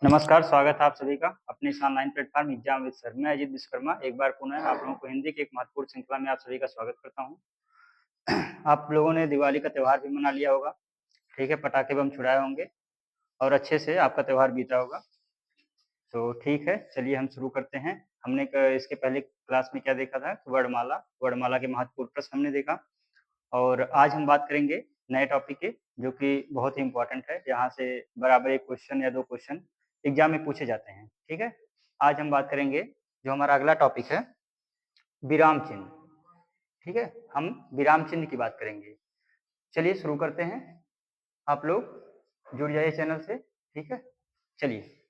नमस्कार, स्वागत है आप सभी का अपने इस online platform exam with sir. मैं अजीत विश्वकर्मा एक बार पुनः आप लोगों को हिंदी की एक महत्वपूर्ण श्रृंखला में आप सभी का स्वागत करता हूँ। आप लोगों ने दिवाली का त्योहार भी मना लिया होगा, ठीक है? पटाखे बम छुड़ाए होंगे और अच्छे से आपका त्योहार बीता होगा। तो ठीक है, चलिए हम शुरू करते हैं। हमने क इसके पहले क्लास में क्या देखा था? वर्णमाला, वर्णमाला के महत्वपूर्ण प्रश्न हमने देखा और आज हम बात करेंगे नए टॉपिक के, जो कि बहुत ही इम्पोर्टेंट है। यहाँ से बराबर 1 क्वेश्चन या 2 क्वेश्चन एग्ज़ाम में पूछे जाते हैं, ठीक है? आज हम बात करेंगे जो हमारा अगला टॉपिक है, विराम चिन्ह, ठीक है? हम विराम चिन्ह की बात करेंगे। चलिए शुरू करते हैं। आप लोग जुड़ जाइए चैनल से, ठीक है? चलिए,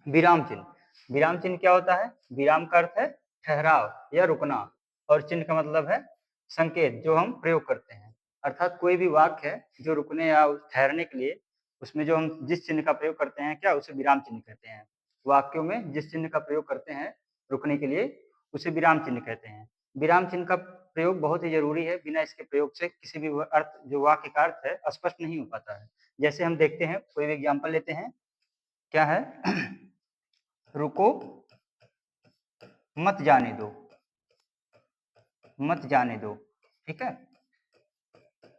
विराम चिन्ह। विराम चिन्ह क्या होता है? विराम का अर्थ है ठहराव या रुकना और चिन्ह का मतलब है संकेत जो हम प्रयोग करते हैं। अर्थात कोई भी वाक्य है जो रुकने या ठहरने के लिए उसमें जो हम जिस चिन्ह का प्रयोग करते हैं क्या उसे विराम चिन्ह कहते हैं। वाक्यों में जिस चिन्ह का प्रयोग करते हैं रुकने के लिए उसे विराम चिन्ह कहते हैं। विराम चिन्ह का प्रयोग बहुत ही जरूरी है, बिना इसके प्रयोग से किसी भी अर्थ जो वाक्य का अर्थ है स्पष्ट नहीं हो पाता है। जैसे हम देखते हैं, कोई भी एग्जाम्पल लेते हैं, क्या है? रुको, मत जाने दो, मत जाने दो, ठीक है?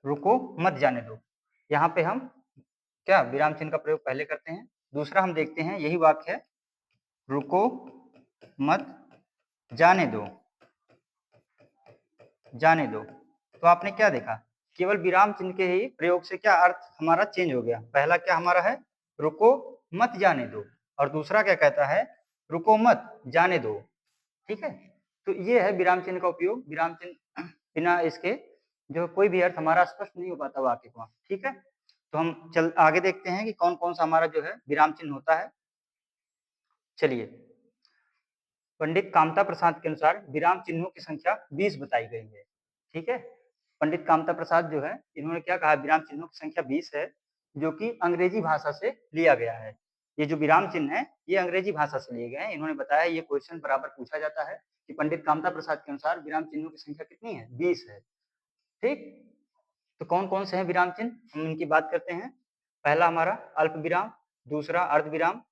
रुको, मत जाने दो। यहाँ पे हम क्या विराम चिन्ह का प्रयोग पहले करते हैं। दूसरा हम देखते हैं, यही वाक्य है, रुको, मत जाने दो, जाने दो। तो आपने क्या देखा? केवल विराम चिन्ह के ही प्रयोग से क्या अर्थ हमारा चेंज हो गया। पहला क्या हमारा है? रुको, मत जाने दो, और दूसरा क्या कहता है? रुको, मत जाने दो, ठीक है? तो ये है विराम चिन्ह का उपयोग। विराम चिन्ह बिना इसके जो कोई भी अर्थ हमारा स्पष्ट नहीं हो पाता वाक्य का, ठीक है? तो हम चल आगे देखते हैं कि कौन-कौन सा हमारा जो है विराम चिन्ह होता है। चलिए, पंडित कामता प्रसाद के अनुसार विराम चिन्हों की संख्या 20 बताई गई है, ठीक है? पंडित कामता प्रसाद जो है, इन्होंने क्या कहा? विराम चिन्हों की संख्या 20 है, जो कि अंग्रेजी भाषा से लिया गया है। ये जो विराम चिन्ह है, ये अंग्रेजी भाषा से लिए गए हैं। इन्होंने बताया, ये क्वेश्चन बराबर पूछा जाता है कि पंडित कामता प्रसाद के अनुसार विराम चिन्हों की संख्या कितनी है? 20 है, ठीक? तो कौन-कौन से हैं विराम चिन्ह? हम इनकी बात करते हैं। पहला हमारा अल्प विराम, दूसरा अर्ध विराम,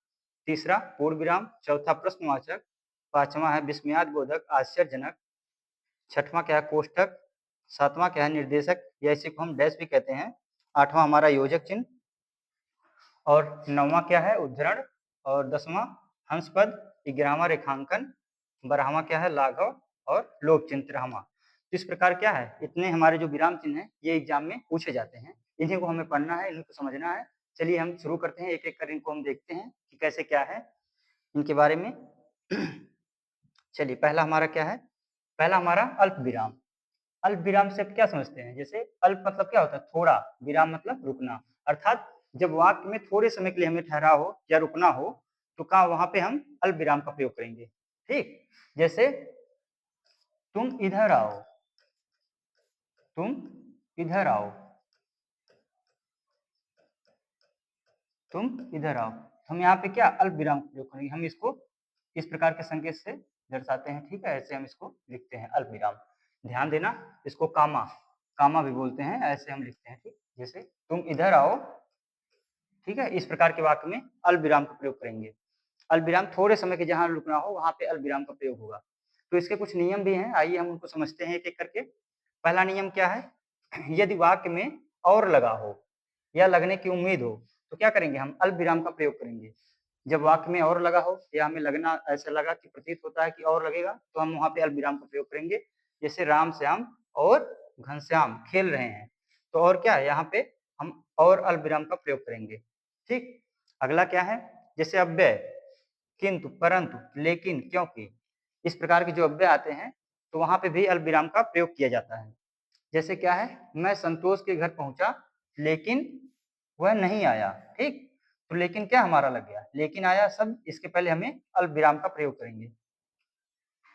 तीसरा पूर्ण विराम, चौथा प्रश्नवाचक, पाँचवां है विस्मयादिबोधक, आश्चर्यजनक, छठवां क्या है? कोष्ठक, सातवां क्या है? निर्देशक या इसी को हम डैश भी कहते हैं, आठवां हमारा योजक चिन्ह और नौवां क्या है? उद्धरण और 10वां हंसपद, 11वां रेखांकन, 12वां क्या है? लाघव और लोक चिन्ह 13वां। तो इस प्रकार क्या है? इतने हमारे जो विराम चिन्ह हैं, ये एग्जाम में पूछे जाते हैं। इन्हीं को हमें पढ़ना है, इन्हीं को समझना है। चलिए हम शुरू करते हैं, एक-एक कर इनको हम देखते हैं कि कैसे क्या है इनके बारे में। चलिए, पहला हमारा क्या है? पहला हमारा अल्प विराम। अल्प विराम से आप क्या समझते हैं? जैसे अल्प मतलब क्या होता है? थोड़ा, विराम मतलब रुकना। अर्थात जब वाक्य में थोड़े समय के लिए हमें ठहरा हो या रुकना हो, तो कहाँ वहाँ पे हम अल्प विराम का प्रयोग करेंगे, ठीक? जैसे तुम इधर आओ, तुम इधर आओ, तुम इधर आओ। हम यहाँ पे क्या अल्प विराम का प्रयोग करेंगे। हम इसको इस प्रकार के संकेत से दर्शाते हैं, ठीक है? ऐसे हम इसको लिखते हैं अल्प विराम। ध्यान देना, इसको कामा, कामा भी बोलते हैं, ऐसे हम लिखते हैं, ठीक? जैसे तुम इधर आओ, ठीक है? इस प्रकार के वाक्य में अल्प विराम का प्रयोग करेंगे। अल्प विराम थोड़े समय के जहाँ रुकना हो वहाँ पे अल्प विराम का प्रयोग होगा। तो इसके कुछ नियम भी हैं, आइए हम उनको समझते हैं एक-एक करके। पहला नियम क्या है? यदि वाक्य में और लगा हो या लगने की उम्मीद हो, तो क्या करेंगे? हम अल्प विराम का प्रयोग करेंगे। जब वाक्य में और लगा हो या हमें लगना ऐसा लगा कि प्रतीत होता है कि और लगेगा, तो हम वहाँ पे अल्प विराम का प्रयोग करेंगे। जैसे राम श्याम और घनश्याम खेल रहे हैं, तो और क्या है? यहाँ पे हम और अल्प विराम का प्रयोग करेंगे, ठीक? अगला क्या है? जैसे अव्यय, किंतु, परंतु, लेकिन, क्योंकि, इस प्रकार के जो अव्यय आते हैं, तो वहाँ पे भी अल्प विराम का प्रयोग किया जाता है। जैसे क्या है? मैं संतोष के घर पहुँचा, लेकिन वह नहीं आया, ठीक? तो लेकिन क्या हमारा लग गया? लेकिन आया शब्द, इसके पहले हमें अल्प विराम का प्रयोग करेंगे,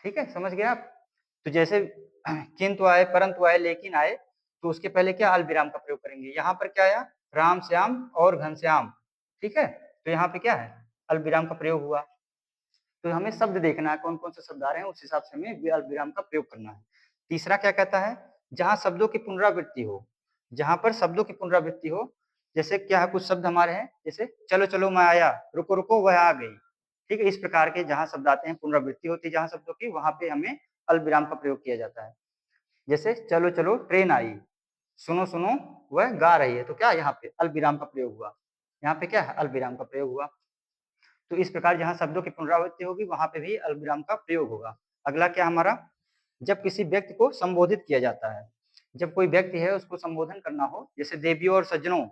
ठीक है? समझ गए आप? तो जैसे किंतु आए, परंतु आए, लेकिन आए, तो उसके पहले क्या अल्प विराम का प्रयोग करेंगे। यहाँ पर क्या आया? राम श्याम और घनश्याम, ठीक है? तो यहाँ पे क्या है? अल्प विराम का प्रयोग हुआ। तो हमें शब्द देखना है, कौन-कौन से शब्द आ रहे हैं, उस हिसाब से हमें अल्प विराम का प्रयोग करना है। तीसरा क्या कहता है? जहाँ शब्दों की पुनरावृत्ति हो, जहाँ पर शब्दों की पुनरावृत्ति हो, जैसे क्या है, कुछ शब्द हमारे हैं, जैसे चलो चलो मैं आया, रुको रुको वह आ गई। ठीक है, इस प्रकार के जहाँ शब्द आते हैं, पुनरावृत्ति होती है जहाँ शब्दों की, वहां पे हमें अल्पविराम का प्रयोग किया जाता है। जैसे चलो चलो ट्रेन आई, सुनो सुनो वह गा रही है, तो क्या यहाँ पे अल्पविराम का प्रयोग हुआ, यहाँ पे क्या है, अल्पविराम का प्रयोग हुआ। तो इस प्रकार जहाँ शब्दों की पुनरावृत्ति होगी वहां पे भी अल्पविराम का प्रयोग होगा। अगला क्या हमारा, जब किसी व्यक्ति को संबोधित किया जाता है, जब कोई व्यक्ति है उसको संबोधन करना हो, जैसे देवियों और सज्जनों,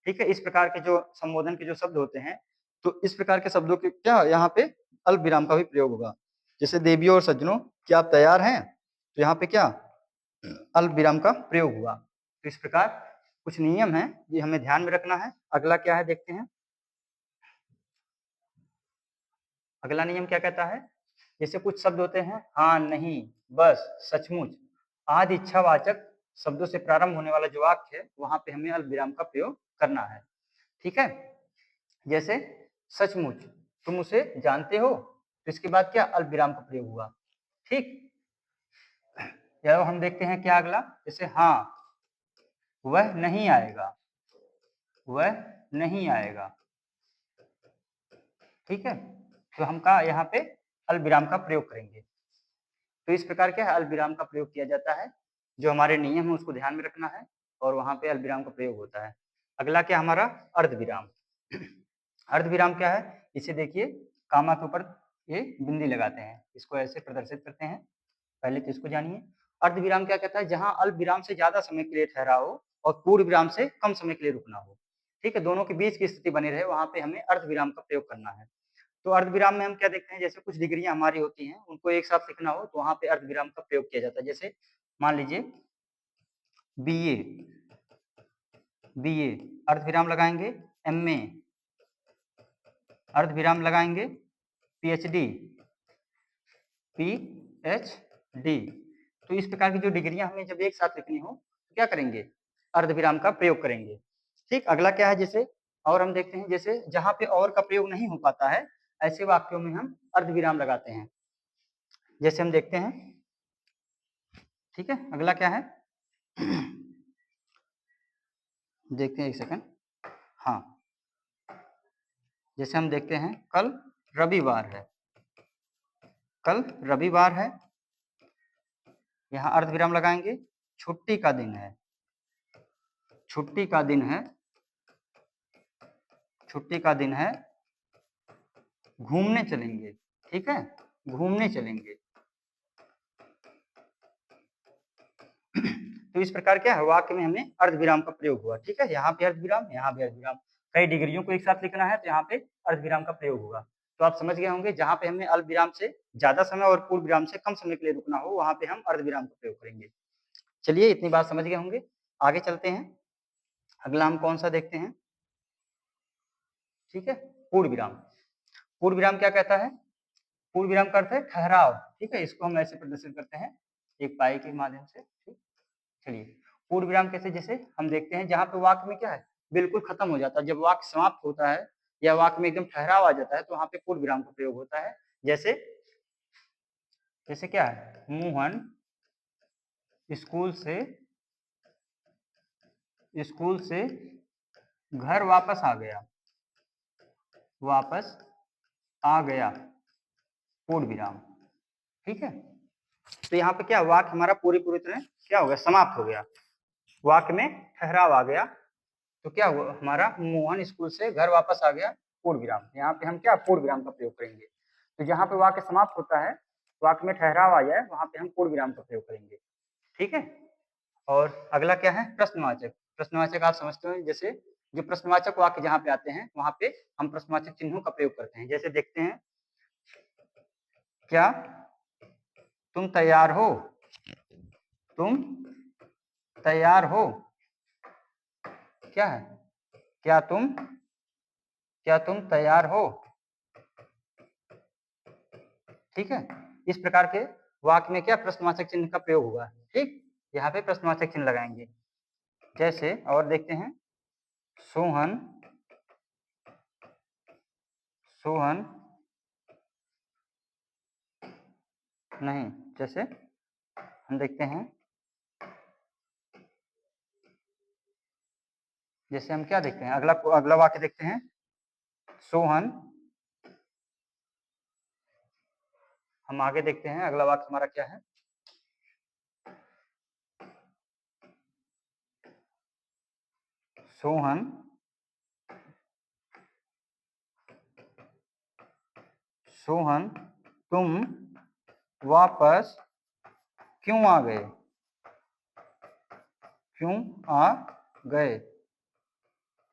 ठीक है, इस प्रकार के जो संबोधन के जो शब्द होते हैं, तो इस प्रकार के शब्दों के क्या यहाँ पे अल्पविराम का भी प्रयोग होगा। जैसे देवियों और सज्जनों, क्या आप तैयार हैं, तो यहाँ पे क्या अल्पविराम का प्रयोग हुआ। तो इस प्रकार कुछ नियम है, ये हमें ध्यान में रखना है। अगला क्या है देखते हैं, अगला नियम क्या कहता है, जैसे कुछ शब्द होते हैं, हाँ नहीं बस सचमुच आदि इच्छावाचक शब्दों से प्रारंभ होने वाला जो वाक्य है, वहां पे हमें अल्पविराम का प्रयोग करना है। ठीक है, जैसे सचमुच तुम उसे जानते हो, तो इसके बाद क्या अल्पविराम का प्रयोग हुआ। ठीक, या हम देखते हैं क्या अगला, जैसे हाँ वह नहीं आएगा, वह नहीं आएगा। ठीक है, तो हम का यहाँ पे अल्पविराम का प्रयोग करेंगे। तो इस प्रकार क्या है, अल्पविराम का प्रयोग किया जाता है। जो हमारे नियम है उसको ध्यान में रखना है, और वहां पे अल्पविराम का प्रयोग होता है। अगला क्या हमारा, अर्धविराम। अर्धविराम क्या है, इसे देखिए, कामा के ऊपर ये बिंदी लगाते हैं, इसको ऐसे प्रदर्शित करते हैं। पहले तो इसको जानिए, अर्धविराम क्या कहता है, जहां अल्पविराम से ज्यादा समय के लिए ठहरा हो और पूर्ण विराम से कम समय के लिए रुकना हो। ठीक है, दोनों के बीच की स्थिति बनी रहे, वहां पे हमें अर्धविराम का प्रयोग करना है। तो अर्धविराम में हम क्या देखते हैं, जैसे कुछ डिग्रियां हमारी होती हैं, उनको एक साथ लिखना हो तो वहां पे अर्धविराम का प्रयोग किया जाता है। जैसे मान लीजिए बीए, बीए अर्धविराम लगाएंगे, एमए अर्धविराम लगाएंगे, पीएचडी, पीएचडी। तो इस प्रकार की जो डिग्रियां हमें जब एक साथ लिखनी हो तो क्या करेंगे, अर्धविराम का प्रयोग करेंगे। ठीक, अगला क्या है, जैसे और हम देखते हैं, जैसे जहां पे और का प्रयोग नहीं हो पाता है, ऐसे वाक्यों में हम अर्धविराम लगाते हैं। जैसे हम देखते हैं, ठीक है, अगला क्या है, देखते हैं एक सेकंड। हाँ, जैसे हम देखते हैं, कल रविवार है, कल रविवार है, यहाँ अर्धविराम लगाएंगे, छुट्टी का दिन है, छुट्टी का दिन है, छुट्टी का दिन है, घूमने चलेंगे। ठीक है, घूमने चलेंगे। तो इस प्रकार क्या है, वाक्य में हमें अर्धविराम का प्रयोग हुआ। ठीक है, यहाँ पे अर्धविराम, यहाँ भी अर्धविराम, कई डिग्रियों को एक साथ लिखना है तो यहाँ पे अर्धविराम का प्रयोग होगा। तो आप समझ गए होंगे, जहाँ पे हमें अल्पविराम से ज्यादा समय और पूर्ण विराम से कम समय के लिए रुकना हो, वहां पे हम अर्धविराम का प्रयोग करेंगे। चलिए, इतनी बात समझ गए होंगे, आगे चलते हैं। अगला हम कौन सा देखते हैं, ठीक है, पूर्ण विराम। पूर्ण विराम क्या कहता है, पूर्ण विराम का अर्थ है ठहराव। ठीक है, इसको हम ऐसे प्रदर्शित करते हैं एक पाई के माध्यम से। ठीक, चलिए, पूर्ण विराम कैसे, जैसे हम देखते हैं जहां पे वाक्य में क्या है, बिल्कुल खत्म हो जाता है, जब वाक्य समाप्त होता है या वाक्य में एकदम ठहराव आ जाता है, तो वहां पे पूर्ण विराम का प्रयोग होता है। जैसे जैसे क्या है, मोहन स्कूल से घर वापस आ गया, वापस आ गया, पूर्ण विराम। ठीक है, तो यहाँ पे क्या, वाक्य हमारा पूरी तरह क्या हो गया, समाप्त हो गया, वाक्य में ठहराव आ गया। तो क्या हुआ हमारा, मोहन स्कूल से घर वापस आ गया, पूर्ण विराम। यहाँ पे हम क्या, पूर्ण विराम का प्रयोग करेंगे। तो जहाँ पे वाक्य समाप्त होता है, वाक्य में ठहराव आ जाए, वहां पे हम पूर्ण विराम का प्रयोग करेंगे। ठीक है, और अगला क्या है, प्रश्नवाचक। प्रश्नवाचक आप समझते हो, जैसे जो प्रश्नवाचक वाक्य जहाँ पे आते हैं, वहां पे हम प्रश्नवाचक चिन्हों का प्रयोग करते हैं। जैसे देखते हैं, क्या तुम तैयार हो, तुम तैयार हो, क्या है, क्या तुम तैयार हो। ठीक है, इस प्रकार के वाक्य में क्या, प्रश्नवाचक चिन्ह का प्रयोग हुआ। ठीक, यहाँ पे प्रश्नवाचक चिन्ह लगाएंगे। जैसे और देखते हैं, सोहन सोहन नहीं, जैसे हम देखते हैं, जैसे हम क्या देखते हैं, अगला वाक्य देखते हैं, सोहन, हम आगे देखते हैं अगला वाक्य हमारा क्या है, सोहन सोहन तुम वापस क्यों आ गए, क्यों आ गए,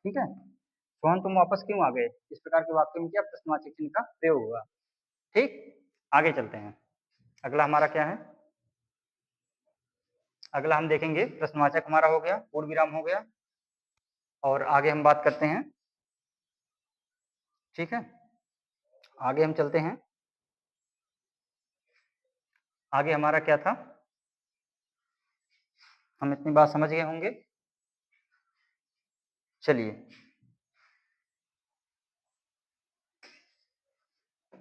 ठीक है। सोहन तुम वापस क्यों आ गए, इस प्रकार के वाक्य में क्या प्रश्नवाचक चिन्ह का प्रयोग होगा, ठीक। आगे चलते हैं, अगला हमारा क्या है, अगला हम देखेंगे प्रश्नवाचक हमारा हो गया, पूर्ण विराम हो गया, और आगे हम बात करते हैं, ठीक है। आगे हम चलते हैं, आगे हमारा क्या था, हम इतनी बात समझ गए होंगे, चलिए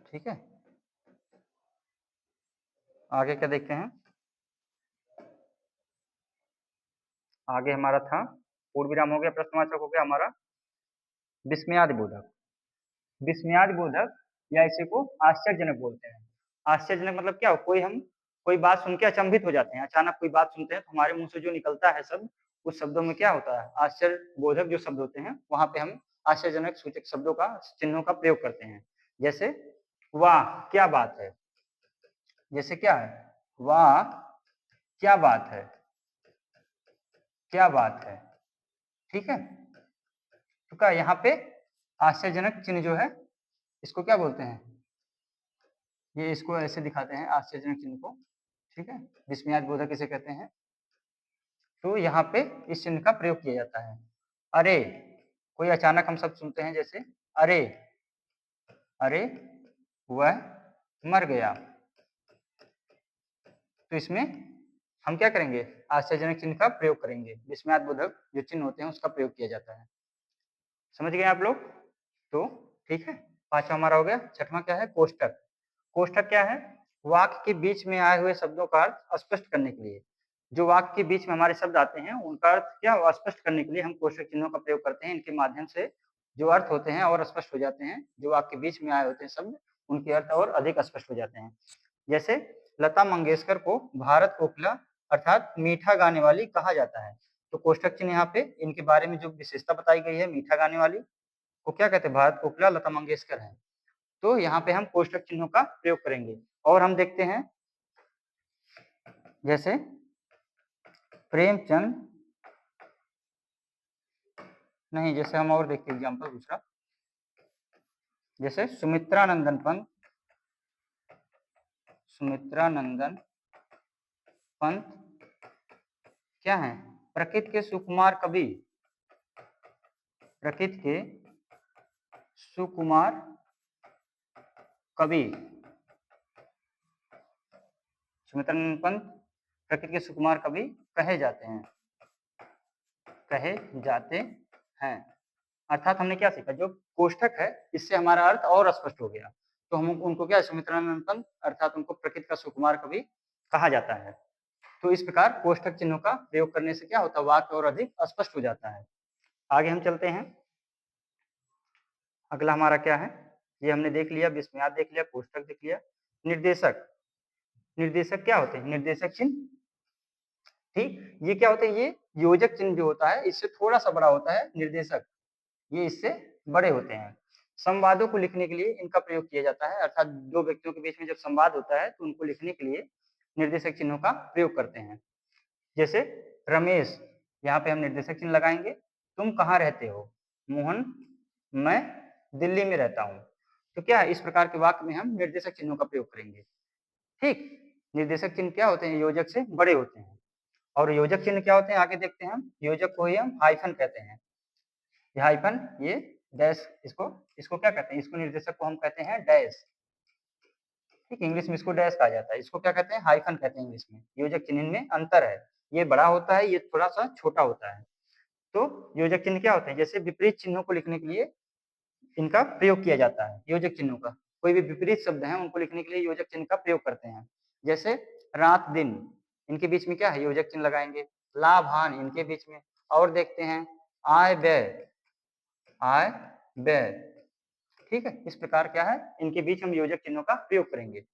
ठीक है। आगे क्या देखते हैं, आगे हमारा था पूर्ण विराम हो गया, प्रश्नवाचक हो गया हमारा विस्मयादिबोधक, विस्मयादिबोधक या इसी को आश्चर्यजनक बोलते हैं। आश्चर्यजनक मतलब क्या, कोई बात सुन के अचंभित हो जाते हैं, अचानक कोई बात सुनते हैं तो हमारे मुंह से जो निकलता है शब्द, उस शब्दों में क्या होता है, आश्चर्यबोधक जो शब्द होते हैं वहां पे हम आश्चर्यजनक सूचक शब्दों का, चिन्हों का प्रयोग करते हैं। जैसे वाह क्या बात है, जैसे क्या है, वाह क्या बात है, क्या बात है, ठीक है। तो क्या यहाँ पे आश्चर्यजनक चिन्ह जो है इसको क्या बोलते हैं, ये इसको ऐसे दिखाते हैं आश्चर्यजनक चिन्ह को, ठीक है, विस्मयादिबोधक इसे कहते हैं। तो यहाँ पे इस चिन्ह का प्रयोग किया जाता है। अरे, कोई अचानक हम सब सुनते हैं जैसे अरे, अरे वह मर गया, तो इसमें हम क्या करेंगे, आश्चर्यजनक चिन्ह का प्रयोग करेंगे, विस्मयादिबोधक जो चिन्ह होते हैं उसका प्रयोग किया जाता है। समझ गए आप लोग, तो ठीक है। पांचवा हमारा हो गया, छठवां क्या है, कोष्ठक। कोष्ठक क्या है, वाक्य के बीच में आए हुए शब्दों का अर्थ स्पष्ट करने के लिए, जो वाक्य के बीच में हमारे शब्द आते हैं उनका अर्थ क्या स्पष्ट करने के लिए हम कोष्ठक चिन्हों का प्रयोग करते हैं। इनके माध्यम से जो अर्थ होते हैं और स्पष्ट हो जाते हैं, जो वाक्य के बीच में आए होते हैं शब्द उनके अर्थ और अधिक स्पष्ट हो जाते हैं। जैसे लता मंगेशकर को भारत कोकिला अर्थात मीठा गाने वाली कहा जाता है, तो कोष्ठक चिन्ह यहाँ पे इनके बारे में जो विशेषता बताई गई है, मीठा गाने वाली को क्या कहते हैं, भारत कोकिला लता मंगेशकर है, तो यहाँ पे हम कोष्ठक चिन्हों का प्रयोग करेंगे। और हम देखते हैं जैसे प्रेमचंद, नहीं जैसे हम और देखते हैं एग्जाम्पल दूसरा, जैसे सुमित्रानंदन पंत, सुमित्रानंदन पंत क्या है, प्रकृति के सुकुमार कवि, प्रकृति के सुकुमार कवि, सुमित्रानंदन पंत प्रकृति के सुकुमार कवि कहे जाते हैं, कहे जाते हैं। अर्थात हमने क्या सीखा, जो कोष्ठक है इससे हमारा अर्थ और स्पष्ट हो गया, तो हम उनको क्या, सुमित्रानंदन पंत अर्थात उनको प्रकृति का सुकुमार कवि कहा जाता है। तो इस प्रकार कोष्ठक चिन्हों का प्रयोग करने से क्या होता है, वाक्य और अधिक स्पष्ट हो जाता है। आगे हम चलते हैं, अगला हमारा क्या है, ये हमने देख लिया, विस्मयाद देख लिया, कोष्ठक देख लिया। निर्देशक, निर्देशक क्या होते हैं, निर्देशक चिन्ह, ठीक, ये क्या होते हैं, ये योजक चिन्ह जो होता है इससे थोड़ा सा बड़ा होता है निर्देशक, ये इससे बड़े होते हैं। संवादों को लिखने के लिए इनका प्रयोग किया जाता है, अर्थात दो व्यक्तियों के बीच में जब संवाद होता है तो उनको लिखने के लिए निर्देशक चिन्हों का प्रयोग करते हैं। जैसे रमेश, यहाँ पे हम निर्देशक चिन्ह लगाएंगे, तुम कहाँ रहते हो, मोहन मैं दिल्ली में रहता हूँ, तो क्या इस प्रकार के वाक्य में हम निर्देशक चिन्हों का प्रयोग करेंगे, ठीक। निर्देशक चिन्ह क्या होते हैं, योजक से बड़े होते हैं। और योजक चिन्ह क्या होते हैं, आगे देखते हैं हम, योजक को ही हम हाइफन कहते हैं, ये हाइफन, ये डैश, इसको इसको क्या कहते हैं, इसको निर्देशक को हम कहते हैं डैश, ठीक, इंग्लिश में इसको डैश कहा जाता है, इसको क्या कहते हैं, हाइफन कहते हैं इंग्लिश में। योजक चिन्ह में अंतर है, ये बड़ा होता है, ये थोड़ा सा छोटा होता है। तो योजक चिन्ह क्या होते हैं, जैसे विपरीत चिन्हों को लिखने के लिए इनका प्रयोग किया जाता है, योजक चिन्हों का, कोई भी विपरीत शब्द है उनको लिखने के लिए योजक चिन्ह का प्रयोग करते हैं। जैसे रात दिन, इनके बीच में क्या है, योजक चिन्ह लगाएंगे। लाभ हानि इनके बीच में, और देखते हैं आय व्यय, आय व्यय, ठीक है। इस प्रकार क्या है, इनके बीच हम योजक चिन्हों का प्रयोग करेंगे।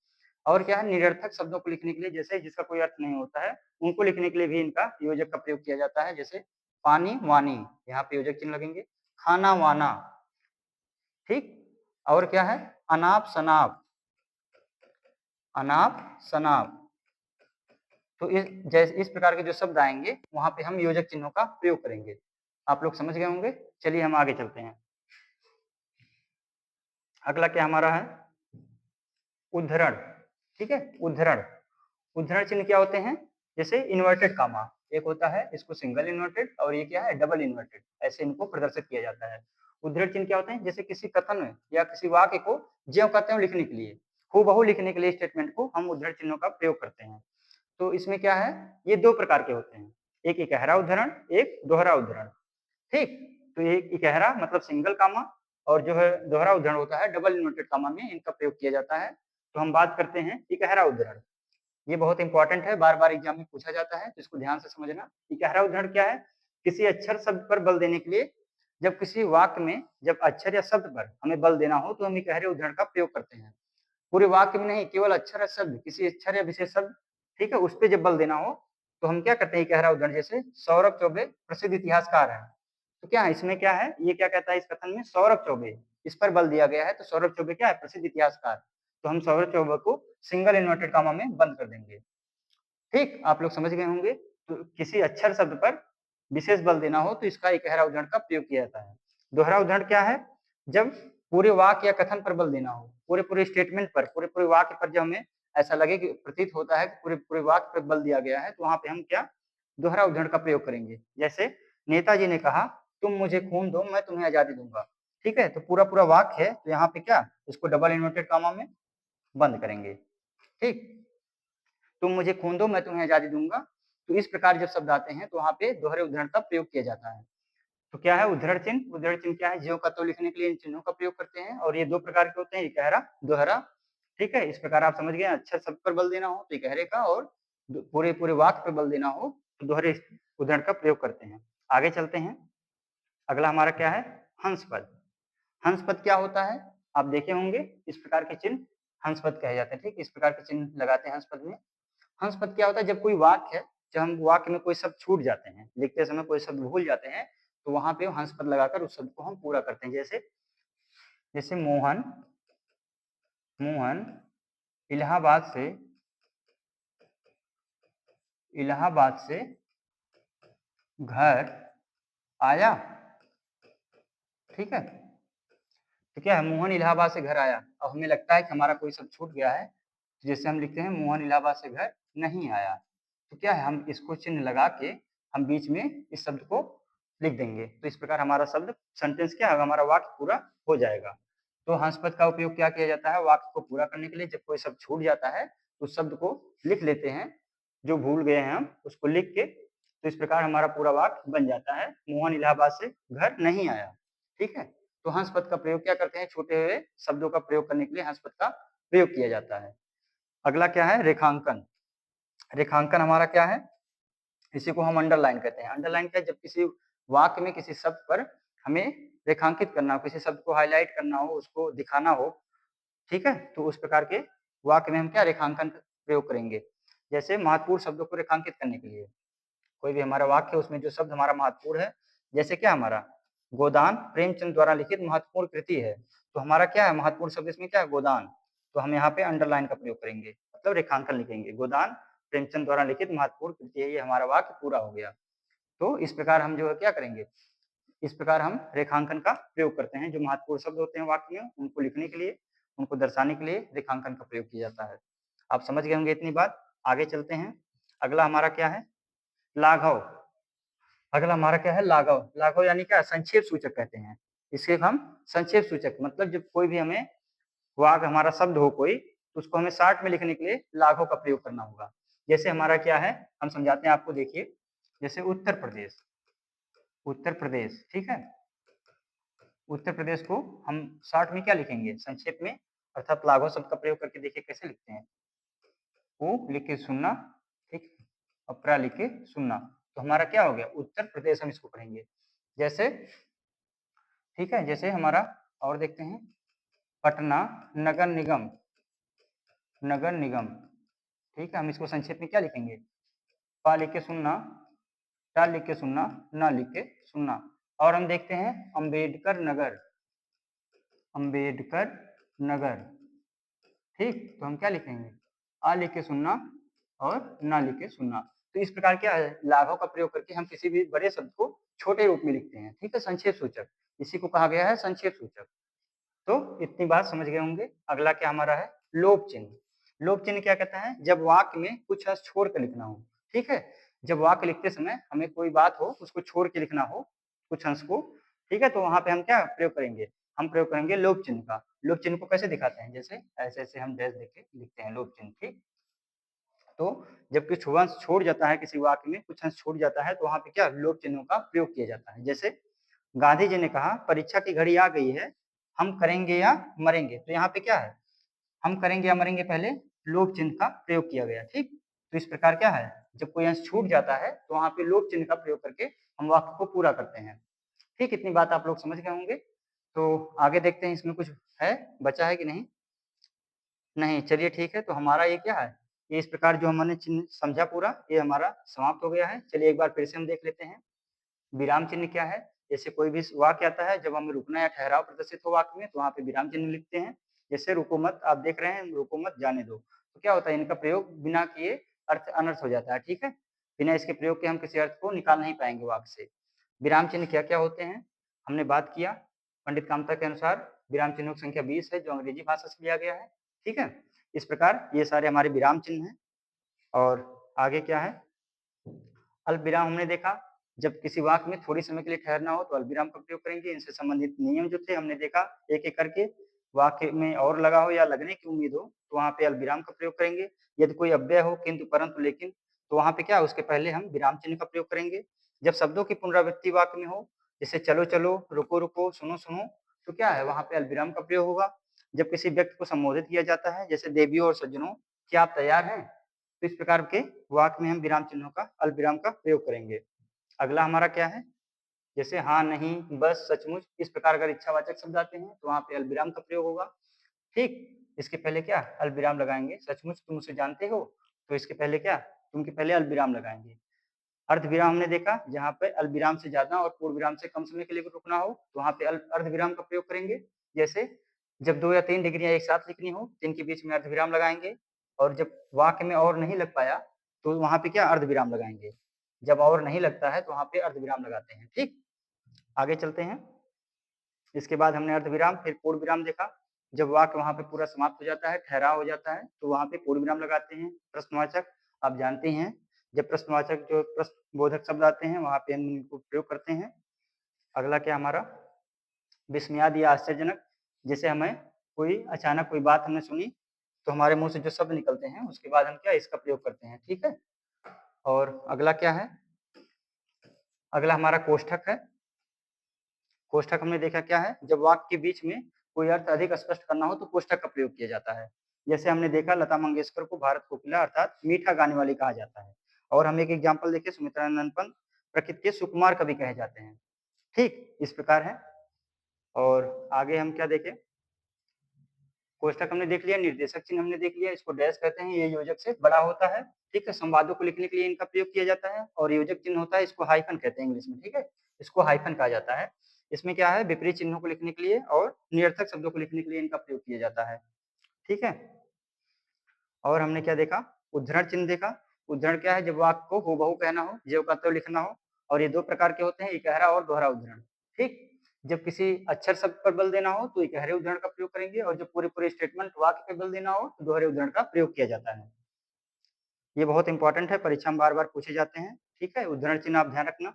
और क्या है, निरर्थक शब्दों को लिखने के लिए, जैसे जिसका कोई अर्थ नहीं होता है, उनको लिखने के लिए भी इनका योजक का प्रयोग किया जाता है। जैसे पानी वानी, यहाँ पे योजक चिन्ह लगेंगे। खाना वाना, ठीक। और क्या है, अनाप शनाप, अनाप शनाप। तो इस प्रकार के जो शब्द आएंगे वहां पे हम योजक चिन्हों का प्रयोग करेंगे। आप लोग समझ गए होंगे। चलिए हम आगे चलते हैं। अगला क्या हमारा है, उद्धरण, ठीक है। उद्धरण, उद्धरण चिन्ह क्या होते हैं, जैसे इन्वर्टेड कामा, एक होता है इसको सिंगल इन्वर्टेड और ये क्या है डबल इन्वर्टेड, ऐसे इनको प्रदर्शित किया जाता है। उद्धरण चिन्ह क्या होते हैं, जैसे किसी कथन में या किसी वाक्य को ज्यों का त्यों लिखने के लिए, हूबहू लिखने के लिए स्टेटमेंट को हम उद्धरण चिन्हों का प्रयोग करते हैं। तो इसमें क्या है, ये दो प्रकार के होते हैं, एक इकहरा उद्धरण, एक दोहरा उद्धरण, ठीक। तो एक इकहरा मतलब सिंगल कामा, और जो है दोहरा उद्धरण होता है डबल इन्वर्टेड कामा में इनका प्रयोग किया जाता है। तो हम बात करते हैं इकहरा उद्धरण। ये बहुत इंपॉर्टेंट है, बार बार एग्जाम में पूछा जाता है, तो इसको ध्यान से समझना। इकहरा उद्धरण क्या है, किसी अक्षर शब्द पर बल देने के लिए, जब किसी वाक्य में जब अक्षर या शब्द पर हमें बल देना हो तो हम इकहरे उद्धरण का प्रयोग करते हैं। पूरे वाक्य में नहीं, केवल अक्षर या शब्द, किसी अक्षर या विशेष शब्द, ठीक है, उस पर जब बल देना हो तो हम क्या करते हैं इकहरा उद्धरण। जैसे सौरभ चौबे प्रसिद्ध इतिहासकार है, तो क्या है इसमें क्या है, ये क्या कहता है इस कथन में, सौरभ चौबे, इस पर बल दिया गया है, तो सौरभ चौबे क्या है, प्रसिद्ध इतिहासकार। तो हम सौरभ चौबे को सिंगल इन्वर्टेड कामा में बंद कर देंगे, ठीक। आप लोग समझ गए होंगे। तो किसी अक्षर शब्द पर विशेष बल देना हो तो इसका इकहरा उद्धरण का प्रयोग किया जाता है। दोहरा उद्धरण क्या है, जब पूरे वाक्य या कथन पर बल देना हो, पूरे पूरे स्टेटमेंट पर, पूरे पूरे वाक्य पर जब हमें ऐसा लगे कि प्रतीत होता है कि पूरे पूरे वाक्य पर बल दिया गया है, तो वहां पे हम क्या दोहरा उद्धरण का प्रयोग करेंगे। जैसे नेताजी ने कहा, तुम मुझे खून दो मैं तुम्हें आजादी दूंगा, ठीक है। तो पूरा पूरा वाक्य है, तो यहाँ पे क्या इसको डबल इन्वर्टेड कामा में बंद करेंगे, ठीक। तुम मुझे खून दो मैं तुम्हें आजादी दूंगा। तो इस प्रकार जब शब्द आते हैं तो वहां पे दोहरे उद्धरण का प्रयोग किया जाता है। तो क्या है उद्धरण चिन्ह, उद्धरण चिन्ह क्या है, ज्यों का त्यों लिखने के लिए इन चिन्हों का प्रयोग करते हैं, और ये दो प्रकार के होते हैं, इकहरा दोहरा, ठीक है। इस प्रकार आप समझ गए, अक्षर शब्द पर बल देना हो तो इकहरे का, और पूरे पूरे वाक्य पर बल देना हो तो दोहरे उद्धरण का प्रयोग करते हैं। आगे चलते हैं। अगला हमारा क्या है, हंस पद। हंस पद क्या होता है, आप देखे होंगे इस प्रकार के चिन्ह हंस पद कहे जाते हैं, ठीक। इस प्रकार के चिन्ह लगाते हैं हंस पद में। हंस पद क्या होता है, जब कोई वाक्य है, जब हम वाक्य में कोई शब्द छूट जाते हैं, लिखते समय कोई शब्द भूल जाते हैं, तो वहां पे हंस पद लगाकर उस शब्द को हम पूरा करते हैं। जैसे जैसे मोहन, मोहन इलाहाबाद से, इलाहाबाद से घर आया, ठीक है। तो क्या है, मोहन इलाहाबाद से घर आया। अब हमें लगता है कि हमारा कोई शब्द छूट गया है, तो जैसे हम लिखते हैं मोहन इलाहाबाद से घर नहीं आया, तो क्या है हम इसको चिन्ह लगा के हम बीच में इस शब्द को लिख देंगे। तो इस प्रकार हमारा शब्द सेंटेंस क्या है, हमारा वाक्य पूरा हो जाएगा। तो हंस पद का उपयोग क्या किया जाता है, वाक्य को पूरा करने के लिए। जब कोई शब्द छूट जाता है तो उस शब्द को लिख लेते हैं, जो भूल गए हैं हम उसको लिख के, तो इस प्रकार हमारा पूरा वाक्य बन जाता है, मोहन इलाहाबाद से घर नहीं आया, ठीक है। तो हंस पद का प्रयोग क्या करते हैं, छूटे हुए शब्दों का प्रयोग करने के लिए हंस पद का प्रयोग किया जाता है। अगला क्या है, रेखांकन। रेखांकन हमारा क्या है, इसी को हम अंडरलाइन कहते हैं। अंडरलाइन क्या है, जब किसी वाक्य में किसी शब्द पर हमें रेखांकित करना हो, किसी शब्द को हाईलाइट करना हो, उसको दिखाना हो, ठीक है, तो उस प्रकार के वाक्य में हम क्या रेखांकन प्रयोग करेंगे। जैसे महत्वपूर्ण शब्दों को रेखांकित करने के लिए, कोई भी हमारा वाक्य है उसमें जो शब्द हमारा महत्वपूर्ण है, जैसे क्या हमारा गोदान प्रेमचंद द्वारा लिखित महत्वपूर्ण कृति है, तो हमारा क्या है महत्वपूर्ण शब्द इसमें क्या है, गोदान। तो हम यहाँ पे अंडरलाइन का प्रयोग करेंगे, मतलब रेखांकन लिखेंगे, गोदान प्रेमचंद द्वारा लिखित महत्वपूर्ण कृति है, ये हमारा वाक्य पूरा हो गया। तो इस प्रकार हम जो है क्या करेंगे, इस प्रकार हम रेखांकन का प्रयोग करते हैं। जो महत्वपूर्ण शब्द होते हैं वाक्य में उनको लिखने के लिए, उनको दर्शाने के लिए रेखांकन का प्रयोग किया जाता है। आप समझ गए होंगे इतनी बात। आगे चलते हैं। अगला हमारा क्या है, लाघव। अगला हमारा क्या है, लाघव। लाघव यानी क्या, संक्षेप सूचक कहते हैं इसे हम। संक्षेप सूचक मतलब जब कोई भी हमें वाक्य हमारा शब्द हो कोई, तो उसको हमें शॉर्ट में लिखने के लिए लाघव का प्रयोग करना होगा। जैसे हमारा क्या है, हम समझाते हैं आपको, देखिए जैसे उत्तर प्रदेश, उत्तर प्रदेश, ठीक है। उत्तर प्रदेश को हम शॉर्ट में क्या लिखेंगे, संक्षेप में, अर्थात लाघव शब्द का प्रयोग करके देखिए कैसे लिखते हैं। उ लिख के सुनना, ठीक, और प्रा लिख के सुनना, तो हमारा क्या हो गया उत्तर प्रदेश, हम इसको पढ़ेंगे। जैसे ठीक है, जैसे हमारा और देखते हैं पटना नगर निगम, नगर निगम। ठीक है, हम इसको संक्षेप में क्या लिखेंगे? पा लिख के सुनना, टा लिख के सुनना, ना लिख के सुनना। और हम देखते हैं अंबेडकर नगर, अंबेडकर नगर। ठीक, तो हम क्या लिखेंगे? आ लिख के सुनना और ना लिख के सुनना। तो इस प्रकार क्या है, लाघव का प्रयोग करके हम किसी भी बड़े शब्द को छोटे रूप में लिखते हैं। ठीक है, संक्षेप सूचक, इसी को कहा गया है संक्षेप सूचक। तो इतनी बात समझ गए होंगे। अगला क्या हमारा है? लोप चिन्ह। लोप चिन्ह क्या कहता है? जब वाक्य में कुछ अंश छोड़ कर लिखना हो। ठीक है, जब वाक्य लिखते समय हमें कोई बात हो उसको छोड़ के लिखना हो, कुछ अंश को, ठीक है, तो वहां पे हम क्या प्रयोग करेंगे? हम प्रयोग करेंगे लोप चिन्ह का। लोप चिन्ह को कैसे दिखाते हैं? जैसे ऐसे ऐसे हम डैश देके लिखते हैं लोप चिन्ह। ठीक, तो जब कुछ अंश छोड़ जाता है किसी वाक्य में, कुछ अंश छूट जाता है, तो वहां पे क्या लोप चिन्हों का प्रयोग किया जाता है। जैसे गांधी जी ने कहा परीक्षा की घड़ी आ गई है, हम करेंगे या मरेंगे। तो यहाँ पे क्या है? हम करेंगे या मरेंगे पहले लोप चिन्ह का प्रयोग किया गया। ठीक, तो इस प्रकार क्या है, जब कोई अंश छूट जाता है तो वहां पे लोप चिन्ह का प्रयोग करके हम वाक्य को पूरा करते हैं। ठीक, इतनी बात आप लोग समझ गए होंगे। तो आगे देखते हैं इसमें कुछ है, बचा है कि नहीं? नहीं, चलिए ठीक है। तो हमारा ये क्या है, ये इस प्रकार जो हमने चिन्ह समझा पूरा, ये हमारा समाप्त हो गया है। चलिए एक बार फिर से हम देख लेते हैं। विराम चिन्ह क्या है? जैसे कोई भी वाक्य आता है, जब हमें रुकना या ठहराव प्रदर्शित हो वाक्य में, तो वहाँ पे विराम चिन्ह लिखते हैं। जैसे रुको मत, आप देख रहे हैं रुको मत जाने दो, तो क्या होता है, इनका प्रयोग बिना किए अर्थ अनर्थ हो जाता है। ठीक है, बिना इसके प्रयोग के हम किसी अर्थ को निकाल नहीं पाएंगे वाक्य से। विराम चिन्ह क्या क्या होते हैं हमने बात किया। पंडित कामता के अनुसार विराम चिन्हों की संख्या 20 है, जो अंग्रेजी भाषा से लिया गया है। ठीक है, इस प्रकार ये सारे हमारे विराम चिन्ह हैं। और आगे क्या है? अल्पविराम हमने देखा, जब किसी वाक्य में थोड़ी समय के लिए ठहरना हो तो अल्पविराम का प्रयोग करेंगे। इनसे संबंधित नियम जो थे हमने देखा एक एक करके। वाक्य में और लगा हो या लगने की उम्मीद हो तो वहां पे अल्पविराम का प्रयोग करेंगे। यदि कोई अव्यय हो, किंतु, परंतु, लेकिन, तो वहां पे क्या, उसके पहले हम विराम चिन्ह का प्रयोग करेंगे। जब शब्दों की पुनरावृत्ति वाक्य में हो, जैसे चलो चलो, रुको रुको, सुनो सुनो, तो क्या है, वहां पे अल्पविराम का प्रयोग होगा। जब किसी व्यक्ति को संबोधित किया जाता है, जैसे देवियों और सज्जनों, क्या आप तैयार हैं, तो इस प्रकार के वाक्य में हम विराम चिन्हों का, अल्पविराम का प्रयोग करेंगे। अगला हमारा क्या है? जैसे हाँ, नहीं, बस, सचमुच, इस प्रकार अगर इच्छावाचक शब्द आते हैं तो वहां पे अल्पविराम का प्रयोग होगा। ठीक, इसके पहले क्या अल्पविराम लगाएंगे। सचमुच तुम उसे जानते हो, तो इसके पहले क्या, तुम के पहले अल्पविराम लगाएंगे। अर्धविराम हमने देखा, जहां पे अल्पविराम से ज्यादा और पूर्ण विराम से कम समय के लिए रुकना हो तो वहां पे अर्धविराम का प्रयोग करेंगे। जैसे जब 2 या 3 डिग्रियां एक साथ लिखनी हो तो इनके बीच में अर्धविराम लगाएंगे। और जब वाक्य में और नहीं लग पाया तो वहां पे क्या अर्धविराम लगाएंगे। जब और नहीं लगता है तो वहां पे अर्धविराम लगाते हैं। ठीक, आगे चलते हैं। इसके बाद हमने अर्धविराम फिर पूर्ण विराम देखा। जब वाक्य वहां पे पूरा समाप्त हो जाता है, ठहराव हो जाता है, तो वहां पे पूर्ण विराम लगाते हैं। प्रश्नवाचक आप जानते हैं, जब प्रश्नवाचक जो प्रश्नबोधक शब्द आते हैं वहां पे हम इनको प्रयोग करते हैं। अगला क्या हमारा? विस्मयादि या आश्चर्यजनक। जैसे हमें कोई अचानक कोई बात हमने सुनी तो हमारे मुंह से जो शब्द निकलते हैं उसके बाद हम क्या इसका प्रयोग करते हैं। ठीक है, और अगला क्या है? अगला हमारा कोष्ठक है। कोष्ठक हमने देखा क्या है, जब वाक्य के बीच में कोई अर्थ अधिक स्पष्ट करना हो तो कोष्ठक का प्रयोग किया जाता है। जैसे हमने देखा लता मंगेशकर को भारत कोकिला अर्थात मीठा गाने वाली कहा जाता है। और हम एक एग्जाम्पल देखें, सुमित्रानंद पंत प्रकृति के सुकुमार कवि कहे जाते हैं। ठीक, इस प्रकार है। और आगे हम क्या देखें? कोष्ठक हमने देख लिया, निर्देशक चिन्ह हमने देख लिया, इसको डैश कहते हैं, ये योजक से बड़ा होता है। ठीक है, संवादों को लिखने के लिए इनका प्रयोग किया जाता है। और योजक चिन्ह होता है, इसको हाइफन कहते हैं इंग्लिश में। ठीक है, इसको हाइफन कहा जाता है। इसमें क्या है, विपरीत चिन्हों को लिखने के लिए और निरर्थक शब्दों को लिखने के लिए इनका प्रयोग किया जाता है। ठीक है, और हमने क्या देखा? उद्धरण चिन्ह देखा। उद्धरण क्या है, जब वाक्य को हूबहू कहना हो, ज्यों का त्यों लिखना हो। और ये 2 प्रकार के होते हैं, इकहरा और दोहरा उद्धरण। ठीक, जब किसी अक्षर शब्द पर बल देना हो तो इकहरे उद्धरण का प्रयोग करेंगे, और जब पूरे स्टेटमेंट वाक्य पे बल देना हो तो दोहरे उद्धरण का प्रयोग किया जाता है। ये बहुत इंपॉर्टेंट है, परीक्षा में बार बार पूछे जाते हैं। ठीक है, उद्धरण चिन्ह आप ध्यान रखना।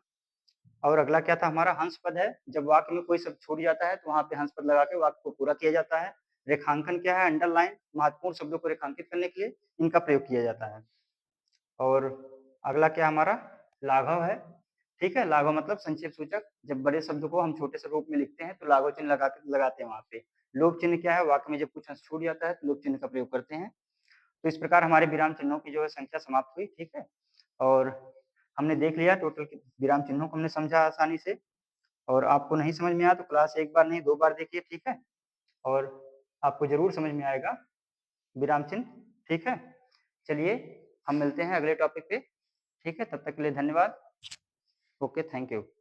और अगला क्या था हमारा? हंस पद है। जब वाक्य में कोई शब्द छूट जाता है तो वहां पे हंस पद लगा के वाक्य को पूरा किया जाता है। रेखांकन क्या है? अंडरलाइन, महत्वपूर्ण शब्दों को रेखांकित करने के लिए इनका प्रयोग किया जाता है। और अगला क्या हमारा? लाघव है। ठीक है, लाघव मतलब संक्षेप सूचक। जब बड़े शब्द को हम छोटे से रूप में लिखते हैं तो लाघव चिन्ह लगाते हैं वहां पे। लोप चिन्ह क्या है? वाक्य में जब कुछ अंश छूट जाता है तो लोप चिन्ह का प्रयोग करते हैं। तो इस प्रकार हमारे विराम चिन्हों की जो है संख्या समाप्त हुई। ठीक है, और हमने देख लिया टोटल विराम चिन्हों को हमने समझा आसानी से। और आपको नहीं समझ में आया तो क्लास एक बार नहीं 2 बार देखिए, ठीक है? और आपको ज़रूर समझ में आएगा विराम चिन्ह, ठीक है? चलिए हम मिलते हैं अगले टॉपिक पे, ठीक है? तब तक के लिए धन्यवाद। Okay, thank you.